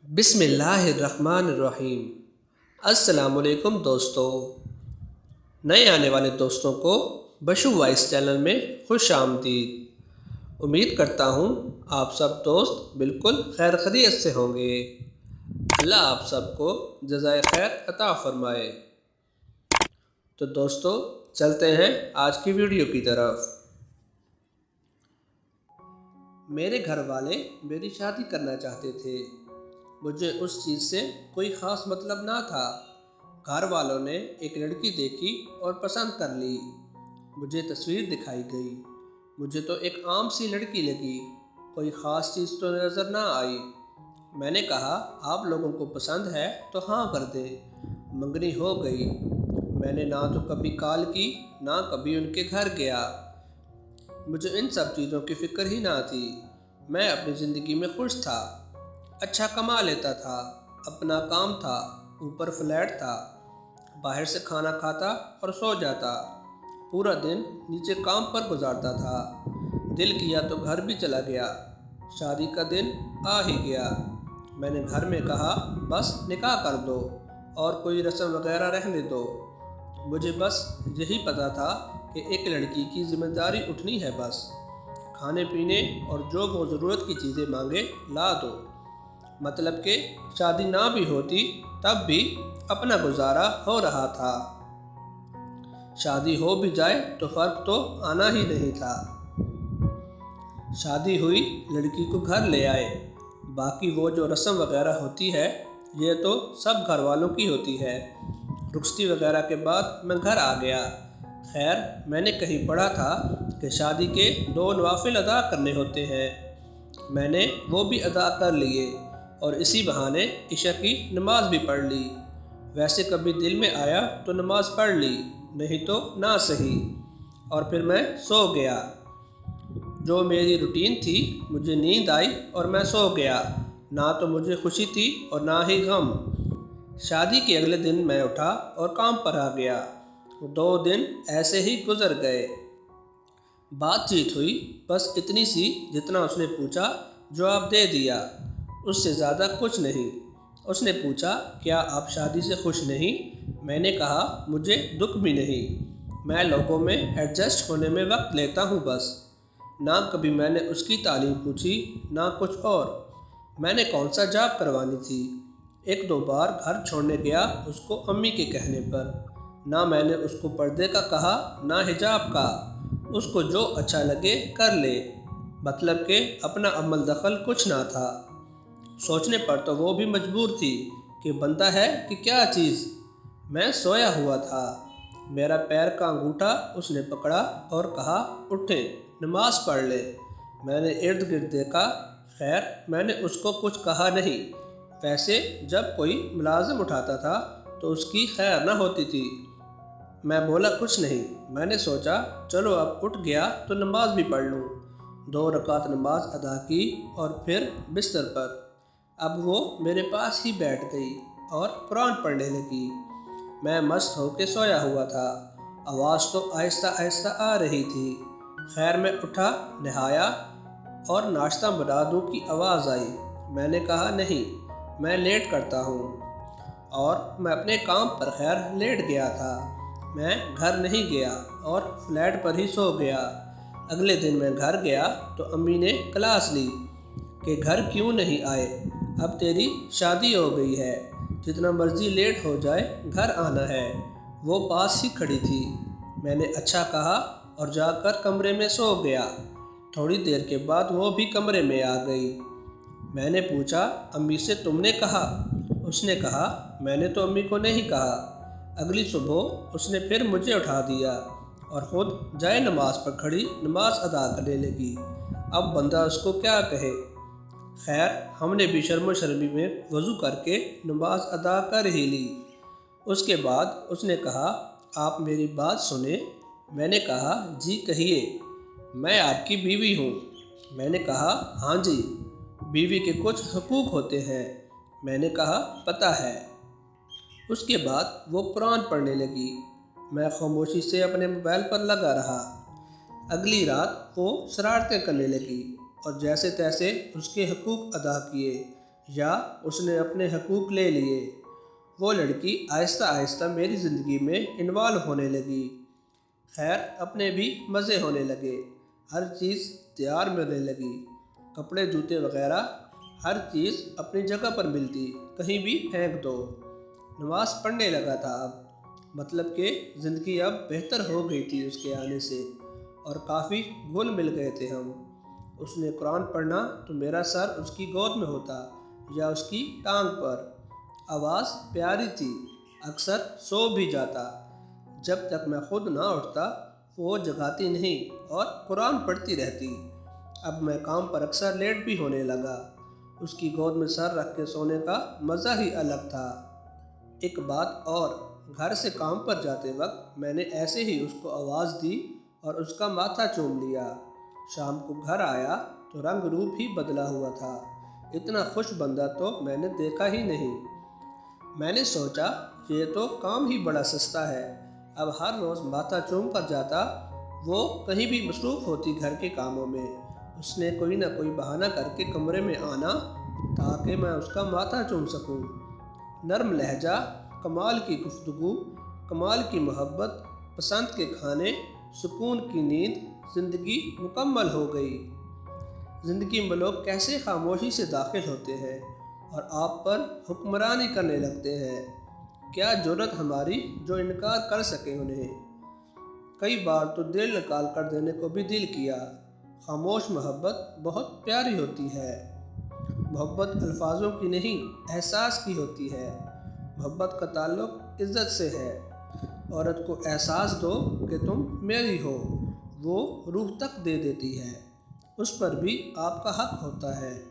بسم اللہ الرحمن الرحیم۔ السلام علیکم دوستو، نئے آنے والے دوستوں کو بشو وائس چینل میں خوش آمدید۔ امید کرتا ہوں آپ سب دوست بالکل خیر خیریت سے ہوں گے۔ اللہ آپ سب کو جزائے خیر عطا فرمائے۔ تو دوستو چلتے ہیں آج کی ویڈیو کی طرف۔ میرے گھر والے میری شادی کرنا چاہتے تھے۔ مجھے اس چیز سے کوئی خاص مطلب نہ تھا۔ گھر والوں نے ایک لڑکی دیکھی اور پسند کر لی۔ مجھے تصویر دکھائی گئی۔ مجھے تو ایک عام سی لڑکی لگی، کوئی خاص چیز تو نظر نہ آئی۔ میں نے کہا آپ لوگوں کو پسند ہے تو ہاں کر دیں۔ منگنی ہو گئی۔ میں نے نہ تو کبھی کال کی نہ کبھی ان کے گھر گیا۔ مجھے ان سب چیزوں کی فکر ہی نہ تھی۔ میں اپنی زندگی میں خوش تھا، اچھا کما لیتا تھا، اپنا کام تھا، اوپر فلیٹ تھا، باہر سے کھانا کھاتا اور سو جاتا، پورا دن نیچے کام پر گزارتا تھا۔ دل کیا تو گھر بھی چلا گیا۔ شادی کا دن آ ہی گیا۔ میں نے گھر میں کہا بس نکاح کر دو اور کوئی رسم وغیرہ رہنے دو۔ مجھے بس یہی پتہ تھا کہ ایک لڑکی کی ذمہ داری اٹھنی ہے، بس کھانے پینے اور جو وہ ضرورت کی چیزیں مانگے لا دو۔ مطلب کہ شادی نہ بھی ہوتی تب بھی اپنا گزارا ہو رہا تھا۔ شادی ہو بھی جائے تو فرق تو آنا ہی نہیں تھا۔ شادی ہوئی، لڑکی کو گھر لے آئے۔ باقی وہ جو رسم وغیرہ ہوتی ہے یہ تو سب گھر والوں کی ہوتی ہے۔ رخصتی وغیرہ کے بعد میں گھر آ گیا۔ خیر میں نے کہیں پڑھا تھا کہ شادی کے 2 نوافل ادا کرنے ہوتے ہیں۔ میں نے وہ بھی ادا کر لیے اور اسی بہانے عشاء کی نماز بھی پڑھ لی۔ ویسے کبھی دل میں آیا تو نماز پڑھ لی، نہیں تو نہ صحیح، اور پھر میں سو گیا۔ جو میری روٹین تھی، مجھے نیند آئی اور میں سو گیا۔ نہ تو مجھے خوشی تھی اور نہ ہی غم۔ شادی کے اگلے دن میں اٹھا اور کام پر آ گیا۔ 2 دن ایسے ہی گزر گئے۔ بات چیت ہوئی، بس اتنی سی جتنا اس نے پوچھا جواب دے دیا، اس سے زیادہ کچھ نہیں۔ اس نے پوچھا کیا آپ شادی سے خوش نہیں؟ میں نے کہا مجھے دکھ بھی نہیں، میں لوگوں میں ایڈجسٹ ہونے میں وقت لیتا ہوں بس۔ نہ کبھی میں نے اس کی تعلیم پوچھی نہ کچھ اور۔ میں نے کون سا جاب کروانی تھی؟ 1-2 بار گھر چھوڑنے گیا اس کو امی کے کہنے پر۔ نہ میں نے اس کو پردے کا کہا نہ حجاب کا، اس کو جو اچھا لگے کر لے، مطلب کہ اپنا عمل دخل کچھ نہ تھا۔ سوچنے پر تو وہ بھی مجبور تھی کہ بنتا ہے کہ کیا چیز۔ میں سویا ہوا تھا، میرا پیر کا انگوٹھا اس نے پکڑا اور کہا اٹھیں نماز پڑھ لیں۔ میں نے ارد گرد دیکھا، خیر میں نے اس کو کچھ کہا نہیں۔ ویسے جب کوئی ملازم اٹھاتا تھا تو اس کی خیر نہ ہوتی تھی۔ میں بولا کچھ نہیں۔ میں نے سوچا چلو اب اٹھ گیا تو نماز بھی پڑھ لوں۔ 2 رکعت نماز ادا کی اور پھر بستر پر۔ اب وہ میرے پاس ہی بیٹھ گئی اور قرآن پڑھنے لگی۔ میں مست ہو کے سویا ہوا تھا، آواز تو آہستہ آہستہ آ رہی تھی۔ خیر میں اٹھا، نہایا اور ناشتہ بنا دوں کی آواز آئی۔ میں نے کہا نہیں، میں لیٹ کرتا ہوں، اور میں اپنے کام پر خیر لیٹ گیا تھا۔ میں گھر نہیں گیا اور فلیٹ پر ہی سو گیا۔ اگلے دن میں گھر گیا تو امی نے کلاس لی کہ گھر کیوں نہیں آئے، اب تیری شادی ہو گئی ہے، جتنا مرضی لیٹ ہو جائے گھر آنا ہے۔ وہ پاس ہی کھڑی تھی۔ میں نے اچھا کہا اور جا کر کمرے میں سو گیا۔ تھوڑی دیر کے بعد وہ بھی کمرے میں آ گئی۔ میں نے پوچھا امی سے تم نے کہا؟ اس نے کہا میں نے تو امی کو نہیں کہا۔ اگلی صبح اس نے پھر مجھے اٹھا دیا اور خود جائے نماز پر کھڑی نماز ادا کرنے لگی۔ اب بندہ اس کو کیا کہے۔ خیر ہم نے بھی شرم و شرمی میں وضو کر کے نماز ادا کر ہی لی۔ اس کے بعد اس نے کہا آپ میری بات سنیں۔ میں نے کہا جی کہیے، میں آپ کی بیوی ہوں۔ میں نے کہا ہاں جی، بیوی کے کچھ حقوق ہوتے ہیں۔ میں نے کہا پتہ ہے۔ اس کے بعد وہ قرآن پڑھنے لگی۔ میں خاموشی سے اپنے موبائل پر لگا رہا۔ اگلی رات وہ شرارتیں کرنے لگی اور جیسے تیسے اس کے حقوق ادا کیے، یا اس نے اپنے حقوق لے لیے۔ وہ لڑکی آہستہ آہستہ میری زندگی میں انوالو ہونے لگی۔ خیر اپنے بھی مزے ہونے لگے، ہر چیز تیار ملنے لگی، کپڑے جوتے وغیرہ ہر چیز اپنی جگہ پر ملتی، کہیں بھی پھینک دو۔ نماز پڑھنے لگا تھا اب، مطلب کہ زندگی اب بہتر ہو گئی تھی اس کے آنے سے، اور کافی گھل مل گئے تھے ہم۔ اس نے قرآن پڑھنا تو میرا سر اس کی گود میں ہوتا یا اس کی ٹانگ پر۔ آواز پیاری تھی، اکثر سو بھی جاتا، جب تک میں خود نہ اٹھتا وہ جگاتی نہیں اور قرآن پڑھتی رہتی۔ اب میں کام پر اکثر لیٹ بھی ہونے لگا، اس کی گود میں سر رکھ کے سونے کا مزہ ہی الگ تھا۔ ایک بات اور، گھر سے کام پر جاتے وقت میں نے ایسے ہی اس کو آواز دی اور اس کا ماتھا چوم لیا۔ شام کو گھر آیا تو رنگ روپ ہی بدلا ہوا تھا، اتنا خوش بندہ تو میں نے دیکھا ہی نہیں۔ میں نے سوچا یہ تو کام ہی بڑا سستا ہے، اب ہر روز ماتھا چوم کر جاتا، وہ کہیں بھی مصروف ہوتی گھر کے کاموں میں۔ اس نے کوئی نہ کوئی بہانہ کر کے کمرے میں آنا تاکہ میں اس کا ماتھا چوم سکوں۔ نرم لہجہ، کمال کی گفتگو، کمال کی محبت، پسند کے کھانے، سکون کی نیند، زندگی مکمل ہو گئی۔ زندگی میں لوگ کیسے خاموشی سے داخل ہوتے ہیں اور آپ پر حکمرانی کرنے لگتے ہیں، کیا جرأت ہماری جو انکار کر سکے انہیں۔ کئی بار تو دل نکال کر دینے کو بھی دل کیا۔ خاموش محبت بہت پیاری ہوتی ہے۔ محبت الفاظوں کی نہیں، احساس کی ہوتی ہے۔ محبت کا تعلق عزت سے ہے۔ عورت کو احساس دو کہ تم میری ہو، وہ روح تک دے دیتی ہے، اس پر بھی آپ کا حق ہوتا ہے۔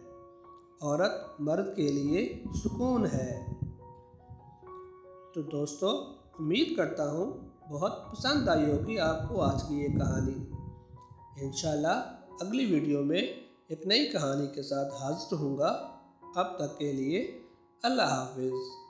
عورت مرد کے لیے سکون ہے۔ تو دوستو، امید کرتا ہوں بہت پسند آئی ہوگی آپ کو آج کی یہ کہانی۔ انشاءاللہ اگلی ویڈیو میں ایک نئی کہانی کے ساتھ حاضر ہوں گا۔ اب تک کے لیے اللہ حافظ۔